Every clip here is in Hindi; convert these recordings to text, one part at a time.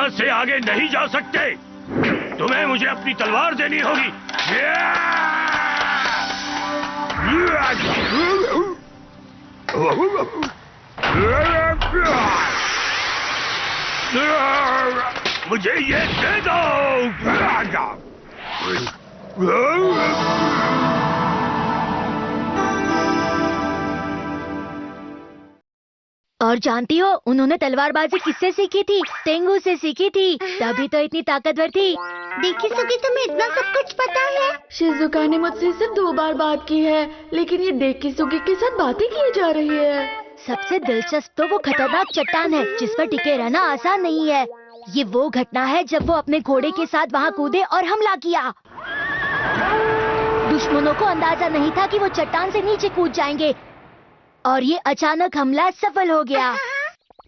यहाँ से आगे नहीं जा सकते। तुम्हें मुझे अपनी तलवार देनी होगी। मुझे ये दे दो। और जानती हो उन्होंने तलवारबाजी किससे सीखी थी? तेंगू से सीखी थी, तभी तो इतनी ताकतवर थी। डेकिसुगी, तुम्हें इतना सब कुछ पता है? शिजुका ने मुझसे सिर्फ 2 बार बात की है, लेकिन ये डेकिसुगी के साथ बातें किए जा रही है। सबसे दिलचस्प तो वो खतरनाक चट्टान है जिस पर टिके रहना आसान नहीं है। ये वो घटना है जब वो अपने घोड़े के साथ वहाँ कूदे और हमला किया। दुश्मनों को अंदाजा नहीं था कि वो चट्टान से नीचे कूद जाएंगे और ये अचानक हमला सफल हो गया।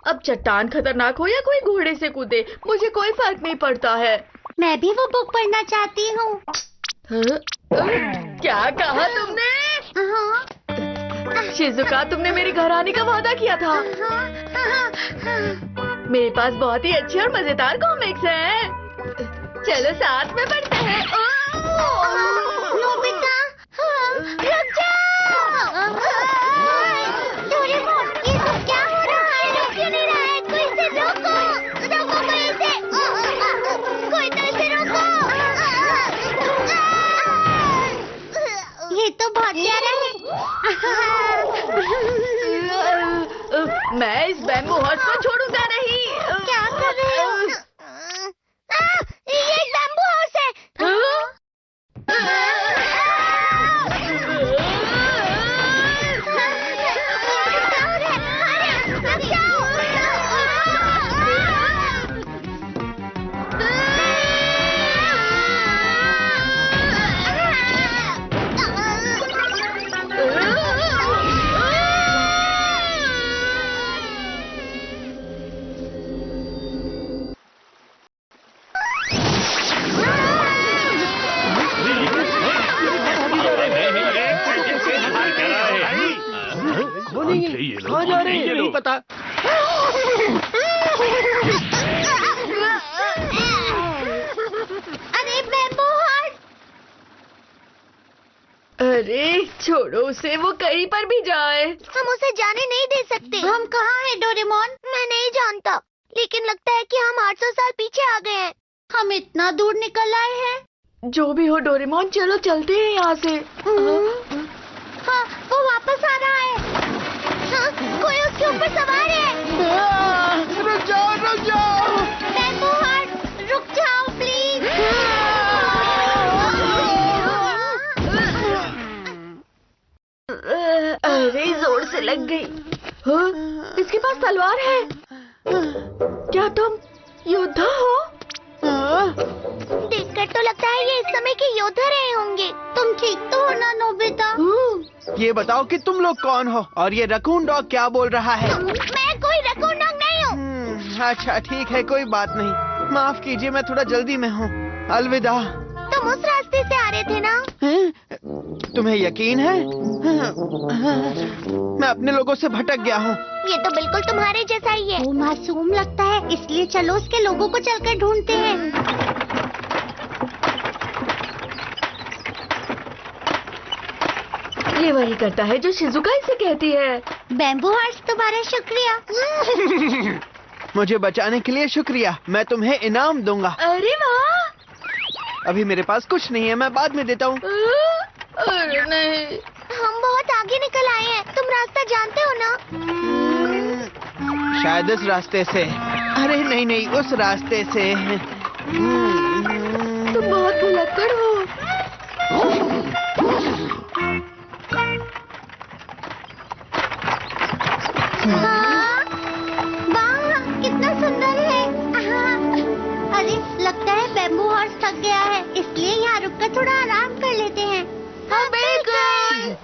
अब चट्टान खतरनाक हो या कोई घोड़े से कूदे, मुझे कोई फर्क नहीं पड़ता है। मैं भी वो बुक पढ़ना चाहती हूँ। क्या कहा तुमने? शिजुका, तुमने मेरे घर आने का वादा किया था। मेरे पास बहुत ही अच्छे और मजेदार कॉमिक्स हैं। चलो साथ में पढ़ते हैं। नोबिता, रुक जाओ। डोरेमोन, ये सब क्या हो रहा है? रुक क्यों नहीं रहा है? कोई इसे रोको, रोको कोई इसे। कोई तो इसे रोको। ये तो बहुत प्यारा है। मैं इस बैम्बू हॉर्स को छोड़ूंगा नहीं। क्या कर रहे हो? ये एक बैम्बू हाउस है। कहाँ जा रहे हैं? नहीं पता। अरे बैम्बू हार्ट! अरे छोड़ो उसे, वो कहीं पर भी जाए। हम उसे जाने नहीं दे सकते। हम कहाँ हैं डोरेमोन? मैं नहीं जानता, लेकिन लगता है कि हम 800 साल पीछे आ गए हैं। हम इतना दूर निकल आए हैं। जो भी हो डोरेमोन, चलो चलते हैं यहाँ से। हाँ, वो वापस आ रहा है। हाँ, कोई उसके ऊपर सवार है। रुक जाओ, रुक जाओ। बैम्बू हार्ट, रुक जाओ प्लीज। अरे जोर से लग गई। हाँ, इसके पास तलवार है। क्या तुम योद्धा हो? देखकर तो लगता है ये इस समय के योद्धा रहे होंगे। तुम ठीक तो हो ना नोबिता? ये बताओ कि तुम लोग कौन हो और ये रकून डॉग क्या बोल रहा है? मैं कोई रकून डॉग नहीं हूँ। अच्छा ठीक है, कोई बात नहीं। माफ कीजिए, मैं थोड़ा जल्दी में हूँ। अलविदा। तुम उस रास्ते से आ रहे थे ना? तुम्हें यकीन है? मैं अपने लोगों से भटक गया हूँ। ये तो बिल्कुल तुम्हारे जैसा ही है। वो मासूम लगता है, इसलिए चलो उसके लोगों को चलकर ढूंढते हैं। ये वही करता है जो शिजुका इसे कहती है। बैम्बू हार्ट्स, तुम्हारा शुक्रिया। मुझे बचाने के लिए शुक्रिया। मैं तुम्हें इनाम दूंगा। अरे वाह! अभी मेरे पास कुछ नहीं है, मैं बाद में देता हूँ। अरे नहीं। हम बहुत आगे निकल आए हैं। तुम रास्ता जानते हो ना? शायद इस रास्ते से। अरे नहीं नहीं, उस रास्ते से। तुम बहुत भुलक्कड़ हो। हाँ? वाह, कितना सुंदर है। अरे लगता है बैम्बू हॉर्स थक गया है, इसलिए यहाँ रुककर थोड़ा आराम कर लेते हैं। हाँ बिल्कुल।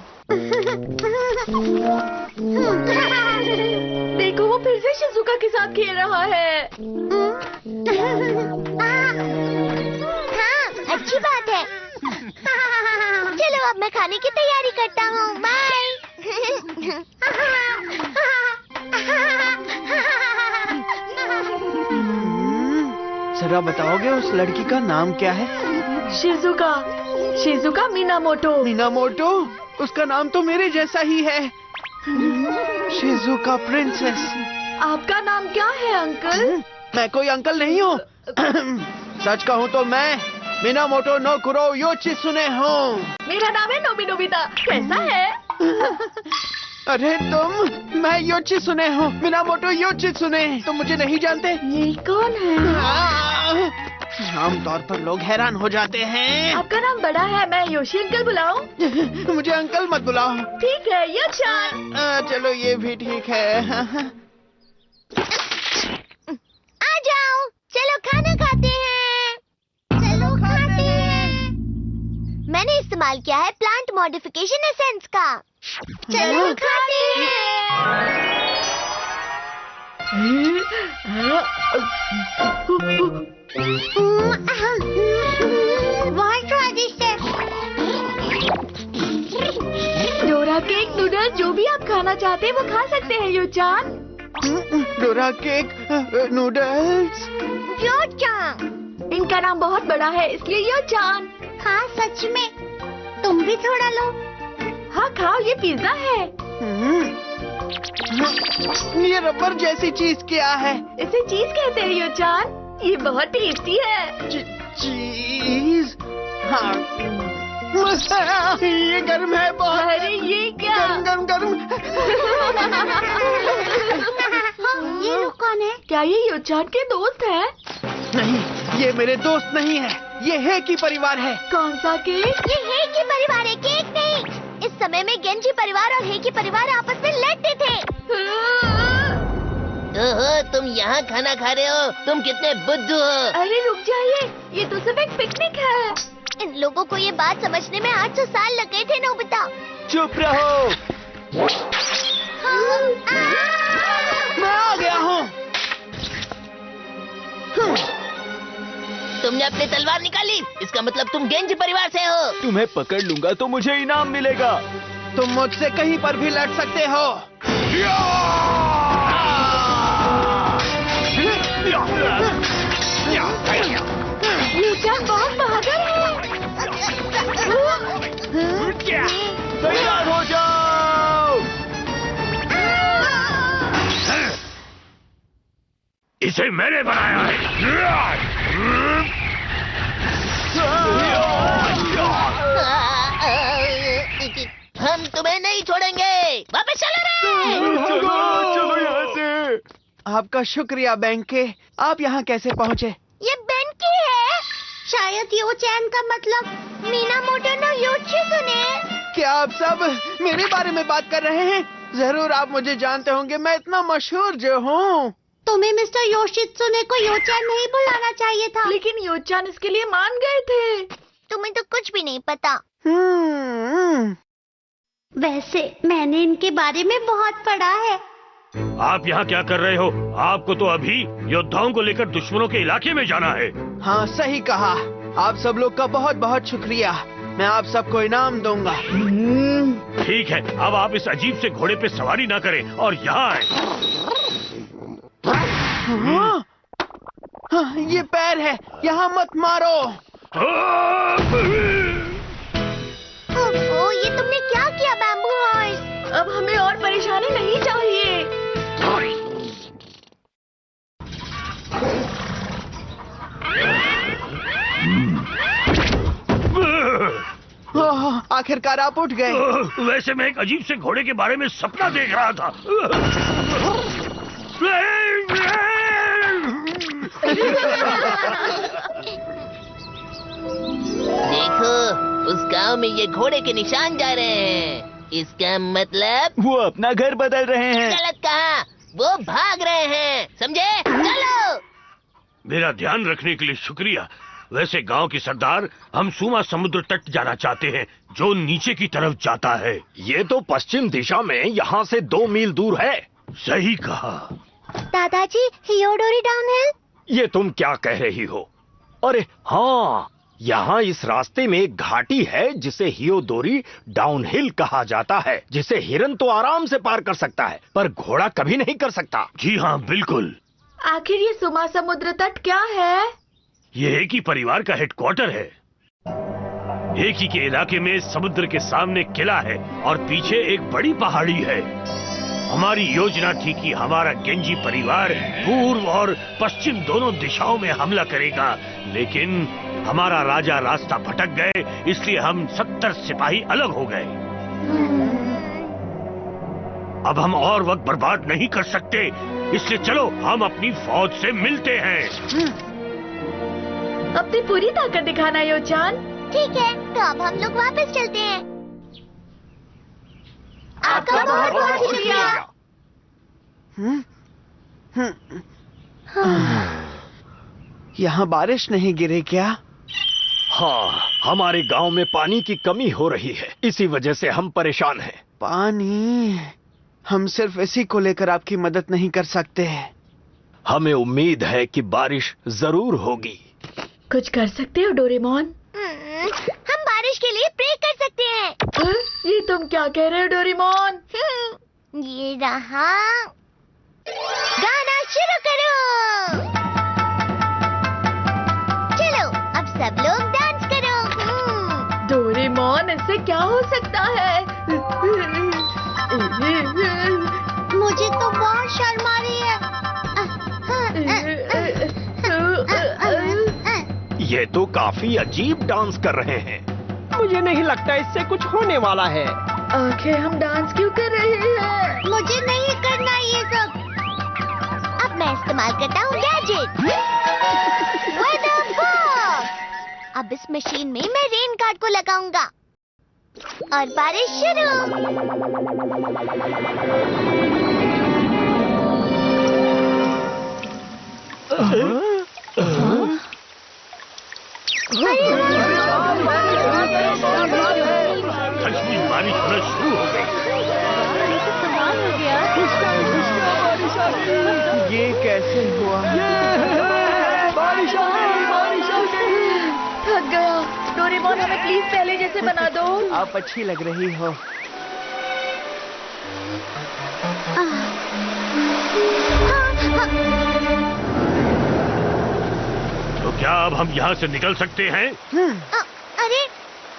देखो वो फिर से शिजुका के साथ खेल रहा है। हाँ, अच्छी बात है। चलो अब मैं खाने की तैयारी करता हूँ। बाय। जरा बताओगे उस लड़की का नाम क्या है? शिजुका। Shizuka Minamoto. मिनामोटो? उसका नाम तो मेरे जैसा ही है, शिजुका प्रिंसेस। आपका नाम क्या है अंकल? मैं कोई अंकल नहीं हूँ। सच कहूँ तो मैं मिनामोटो नो कुरो योशित्सुने हूँ। मेरा नाम है नोबिता। कैसा है? अरे तुम, मैं योशित्सुने हूँ, मिनामोटो योशित्सुने। तुम मुझे नहीं जानते? ये कौन है? आमतौर पर लोग हैरान हो जाते हैं। आपका नाम बड़ा है, मैं योशी अंकल बुलाऊं? मुझे अंकल मत बुलाओ। ठीक है यो-चान। चलो ये भी ठीक है। आ जाओ, चलो खाना खाते हैं। चलो खाते हैं। मैंने इस्तेमाल किया है प्लांट मॉडिफिकेशन एसेंस का। चलो खाते हैं। बहुत स्वादिष्ट है। डोरा केक, नूडल्स, जो भी आप खाना चाहते हैं वो खा सकते हैं यो-चान। Dora cake, noodles. यो-चान। इनका नाम बहुत बड़ा है इसलिए यो-चान। हाँ सच में। तुम भी थोड़ा लो। हाँ खाओ, ये पिज्जा है। ये रबर जैसी चीज क्या है? इसे चीज कहते हैं यो-चान। ये बहुत टेस्टी है। चीज? हाँ। ये गर्म है बहुत। अरे ये क्या? गर्म गर्म गर्म। ये लोग कौन है? क्या ये यो-चान के दोस्त हैं? नहीं, ये मेरे दोस्त नहीं है, ये हेकी परिवार है। कौन सा केक? ये हेकी परिवार है, केक नहीं। इस समय में गेंजी परिवार और हेकी परिवार आपस में लड़ते थे। ओहो, तुम यहाँ खाना खा रहे हो? तुम कितने बुद्धू हो? अरे रुक जाइए, ये तो सिर्फ एक पिकनिक है। इन लोगों को ये बात समझने में 800 साल लग गए थे नोबिता। चुप रहो, मैं आ गया हूँ। तुमने अपनी तलवार निकाली, इसका मतलब तुम गेंजी परिवार से हो। तुम्हें पकड़ लूंगा तो मुझे इनाम मिलेगा। तुम मुझसे कहीं पर भी लड़ सकते हो। यो-चान बहुत बहादुर है। तैयार हो जाओ। इसे मैंने बनाया है। हम तुम्हें नहीं छोड़ेंगे, वापस चलो रे। चलो यहाँ से। आपका शुक्रिया बेंके। आप यहाँ कैसे पहुँचे? ये बेंकी है। शायद यो-चान का मतलब मिनामोटो नो योशित्सुने। क्या आप सब मेरे बारे में बात कर रहे हैं? जरूर आप मुझे जानते होंगे, मैं इतना मशहूर जो हूँ। तुम्हें मिस्टर योशित्सुने को यो-चान नहीं बुलाना चाहिए था। लेकिन यो-चान इसके लिए मान गए थे। तुम्हें तो कुछ भी नहीं पता। हम्म। वैसे मैंने इनके बारे में बहुत पढ़ा है। आप यहाँ क्या कर रहे हो? आपको तो अभी योद्धाओं को लेकर दुश्मनों के इलाके में जाना है। हाँ सही कहा। आप सब लोग का बहुत बहुत शुक्रिया। मैं आप सबको इनाम दूंगा। ठीक है, अब आप इस अजीब से घोड़े पे सवारी ना करें और यहाँ आए। हाँ? हाँ, ये पैर है, यहाँ मत मारो। ओह, ये तुमने क्या किया बैम्बू हॉर्स? अब हमें और परेशानी नहीं चाहिए। आखिरकार आप उठ गए। वैसे मैं एक अजीब से घोड़े के बारे में सपना देख रहा था। देखो, उस गांव में ये घोड़े के निशान जा रहे हैं। इसका मतलब वो अपना घर बदल रहे हैं। गलत कहा, वो भाग रहे हैं, समझे? चलो। मेरा ध्यान रखने के लिए शुक्रिया। वैसे गांव की सरदार, हम सुमा समुद्र तट जाना चाहते हैं, जो नीचे की तरफ जाता है। ये तो पश्चिम दिशा में यहाँ से 2 मील दूर है। सही कहा। दादाजी, हियोडोरी डाउनहिल। ये तुम क्या कह रही हो? अरे हाँ, यहाँ इस रास्ते में एक घाटी है जिसे हियोदोरी डाउनहिल कहा जाता है, जिसे हिरन तो आराम से पार कर सकता है पर घोड़ा कभी नहीं कर सकता। जी हाँ, बिल्कुल। आखिर ये सुमा समुद्र तट क्या है? ये एक ही परिवार का हेडक्वार्टर है। एक ही के इलाके में समुद्र के सामने किला है और पीछे एक बड़ी पहाड़ी है। हमारी योजना थी कि हमारा गेंजी परिवार पूर्व और पश्चिम दोनों दिशाओं में हमला करेगा, लेकिन हमारा राजा रास्ता भटक गए, इसलिए हम 70 सिपाही अलग हो गए। अब हम और वक्त बर्बाद नहीं कर सकते, इसलिए चलो हम अपनी फौज से मिलते हैं। अपनी पूरी ताकत दिखाना योचान। ठीक है, तो अब हम लोग वापस चलते हैं। आपका बहुत बहुत शुक्रिया। यहाँ बारिश नहीं गिरी क्या? हाँ, हमारे गांव में पानी की कमी हो रही है, इसी वजह से हम परेशान हैं। पानी? हम सिर्फ इसी को लेकर आपकी मदद नहीं कर सकते। हमें उम्मीद है कि बारिश जरूर होगी। कुछ कर सकते हो डोरेमोन? हम बारिश के लिए प्रे कर सकते हैं। ये तुम क्या कह रहे हो डोरेमोन? ये रहा। गाना शुरू करो। चलो अब सब लोग डांस करो। डोरेमोन, इससे क्या हो सकता है? मुझे तो बहुत शर्म आ रही है। ये तो काफी अजीब डांस कर रहे हैं। मुझे नहीं लगता इससे कुछ होने वाला है। आखिर हम डांस क्यों कर रहे हैं? मुझे नहीं करना ये सब। अब मैं इस्तेमाल करता हूँ गैजेट। अब इस मशीन में मैं रेन गार्ड को लगाऊंगा और बारिश शुरू। सचमुच बारिश होना शुरू हो गई। ये कैसे हुआ? बारिश आ गई, बारिश आ गई। थक गया। डोरेमोन, हमें प्लीज पहले जैसे बना दो। आप अच्छी लग रही हो। तो क्या अब हम यहाँ से निकल सकते हैं? अरे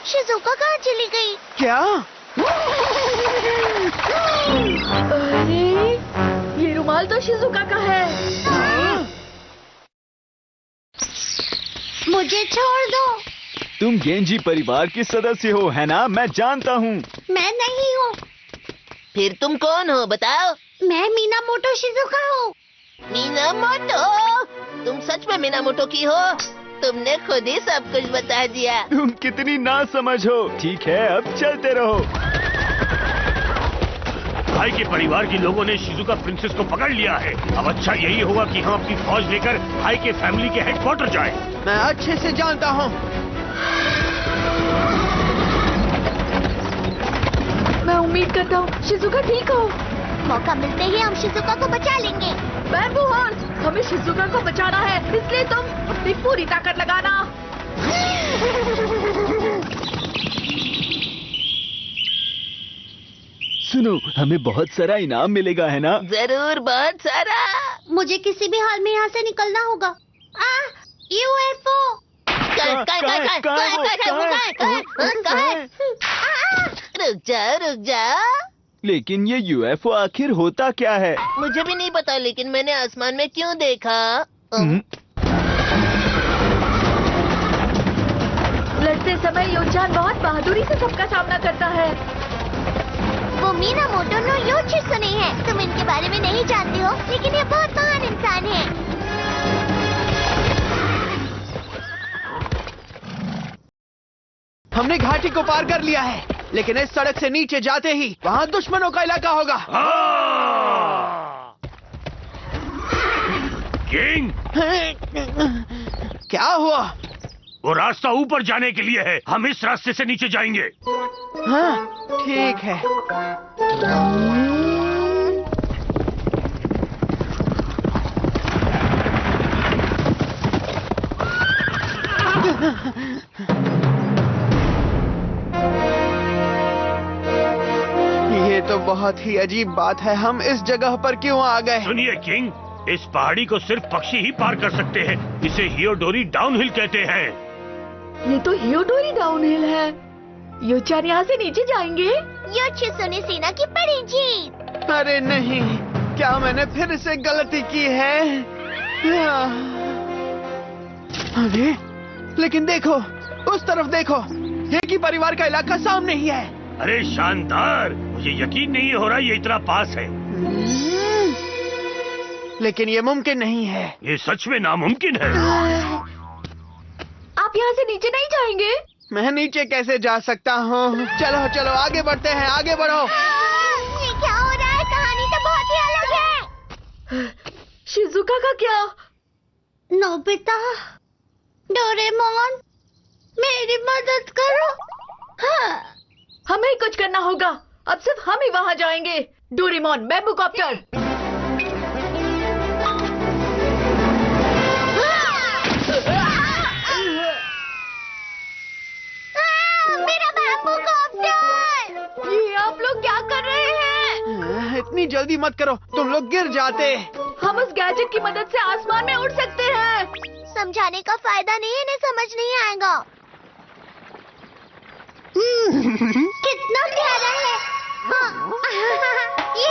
शिजुका कहाँ चली गई? क्या? अरे ये रुमाल तो शिजुका का है। मुझे छोड़ दो। तुम गेंजी परिवार की सदस्य हो, है ना? मैं जानता हूँ। मैं नहीं हूँ। फिर तुम कौन हो बताओ? मैं मीनामोटो शिजुका हूँ। मीनामोटो? तुम सच में मीनामोटो की हो? तुमने खुद ही सब कुछ बता दिया। तुम कितनी ना समझ हो। ठीक है, अब चलते रहो। भाई के परिवार के लोगों ने शिजुका प्रिंसेस को पकड़ लिया है। अब अच्छा यही होगा कि हम अपनी फौज लेकर भाई के फैमिली के हेडक्वार्टर जाएं। मैं अच्छे से जानता हूँ। मैं उम्मीद करता हूँ शिजुका ठीक हो। मौका मिलते ही हम शिजुका को बचा लेंगे। बैम्बू हॉर्स, हमें शिजुका को बचाना है, इसलिए तुम अपनी पूरी ताकत लगाना। सुनो, हमें बहुत सारा इनाम मिलेगा, है ना? जरूर, बहुत सारा। मुझे किसी भी हाल में यहाँ से निकलना होगा। यूएफओ। रुक जा। लेकिन ये यूएफओ आखिर होता क्या है? मुझे भी नहीं पता, लेकिन मैंने आसमान में क्यों देखा? लड़ते समय योचान बहुत बहादुरी से सबका सामना करता है। वो मीनामोटो नो योशित्सु नहीं है। तुम इनके बारे में नहीं जानते हो, लेकिन ये बहुत महान इंसान है। हमने घाटी को पार कर लिया है, लेकिन इस सड़क से नीचे जाते ही वहाँ दुश्मनों का इलाका होगा। किंग, क्या हुआ? वो रास्ता ऊपर जाने के लिए है, हम इस रास्ते से नीचे जाएंगे। हाँ, ठीक है। ये तो बहुत ही अजीब बात है। हम इस जगह पर क्यों आ गए? सुनिए किंग, इस पहाड़ी को सिर्फ पक्षी ही पार कर सकते हैं। इसे हियोडोरी डाउनहिल कहते हैं। ये तो हियोडोरी डाउनहिल है। यो-chan यहाँ से नीचे जाएंगे। यो चिसुने सीना की बड़ी जीत। अरे नहीं, क्या मैंने फिर से गलती की है? अरे लेकिन देखो, उस तरफ देखो, हेकी परिवार का इलाका सामने ही है। अरे शानदार, मुझे यकीन नहीं हो रहा ये इतना पास है। लेकिन ये मुमकिन नहीं है। ये सच में नामुमकिन है। आप यहाँ से नीचे नहीं जाएंगे? मैं नीचे कैसे जा सकता हूँ? चलो चलो आगे बढ़ते हैं, आगे बढ़ो। ये क्या हो रहा है? कहानी तो बहुत ही अलग है। शिजुका का क्या? नोबिता, डोरेमोन, मेरी मदद करो। हाँ। हमें ही कुछ करना होगा। अब सिर्फ हम ही वहाँ जाएंगे। Doraemon, bamboo copter. मेरा बैम्बू कॉप्टर। ये आप लोग क्या कर रहे हैं? इतनी जल्दी मत करो, तुम लोग गिर जाते। हम उस गैजेट की मदद से आसमान में उड़ सकते हैं। समझाने का फायदा नहीं है, इन्हें समझ नहीं आएगा। कितना प्यारा है। ये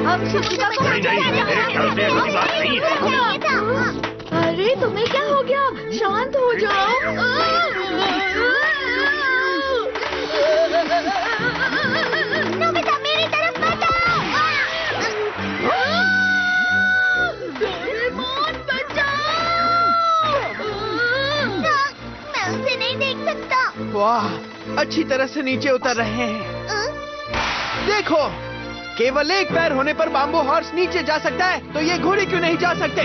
हम शिजुका को नहीं नहीं, मेरे ख्याल से ऐसी बात नहीं है। अरे तुम्हें क्या हो गया? शांत हो जाओ। नोबिता मेरी तरफ मत आओ। डोरेमोन बचाओ। मैं उसे नहीं देख सकता। वाह, अच्छी तरह से नीचे उतर रहे हैं। देखो, केवल एक पैर होने पर बाम्बू हॉर्स नीचे जा सकता है, तो ये घोड़े क्यों नहीं जा सकते?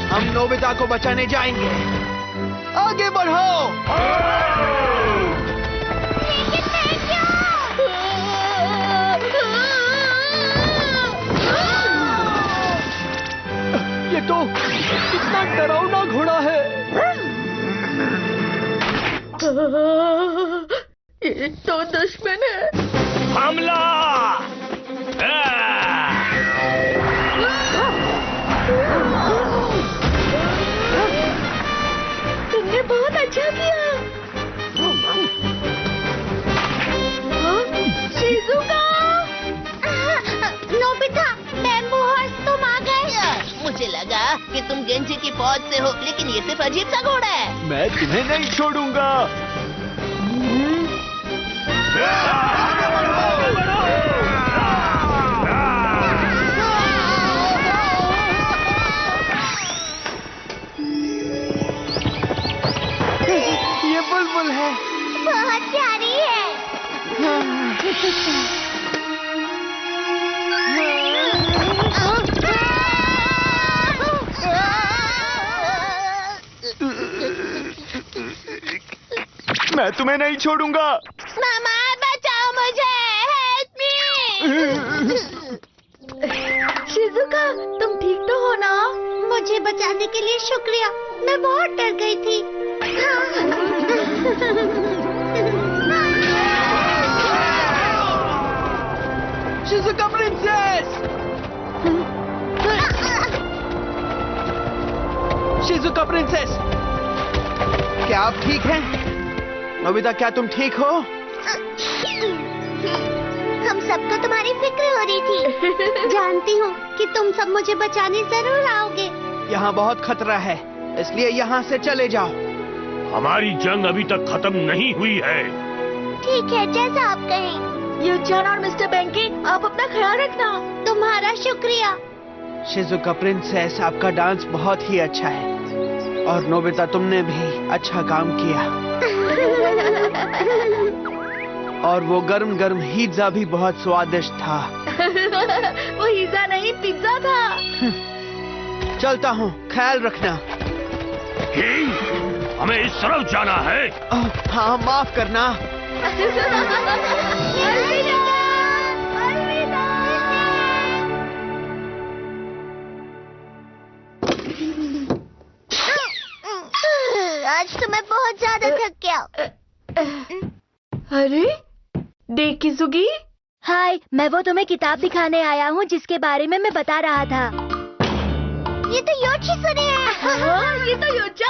हम नोबिता को बचाने जाएंगे। आगे बढ़ो। लेकिन मैं क्यों? ये तो कितना डरावना घोड़ा है। ये तो दुश्मन है। हमला! तुमने बहुत अच्छा किया। शिजुका! नोबिता, बैम्बू हॉर्स तुम आ गए। मुझे लगा कि तुम गेंजी की फौज से हो, लेकिन ये सिर्फ अजीब सा घोड़ा है। मैं तुम्हें नहीं छोड़ूंगा। ये बुलबुल है। बहुत प्यारी है। मैं तुम्हें नहीं छोड़ूंगा। मामा बचाओ मुझे। Help me. शिजुका, तुम ठीक तो हो ना? मुझे बचाने के लिए शुक्रिया। मैं बहुत डर गई थी। Shizuka princess! Shizuka princess! क्या आप ठीक हैं? नोबिता, क्या तुम ठीक हो? हम सबको तुम्हारी फिक्र हो रही थी। जानती हूँ कि तुम सब मुझे बचाने जरूर आओगे। यहाँ बहुत खतरा है, इसलिए यहाँ से चले जाओ। हमारी जंग अभी तक खत्म नहीं हुई है। ठीक है, जैसा आप कहें। यो-chan और मिस्टर बेंकी, आप अपना ख्याल रखना। तुम्हारा शुक्रिया। शिजुका प्रिंसेस, आपका डांस बहुत ही अच्छा है। और नोबिता, तुमने भी अच्छा काम किया। और वो गरम गरम हिज़ा भी बहुत स्वादिष्ट था। वो हिज़ा नहीं, पिज्जा था। चलता हूँ, ख्याल रखना। हे, हमें इस तरफ जाना है। हाँ, माफ करना। आज तो मैं बहुत ज्यादा थक गया। अरे देख किजुगी, हाय, मैं वो तुम्हें किताब दिखाने आया हूँ जिसके बारे में मैं बता रहा था। ये तो योची सुने हैं। हाँ, ये तो योचा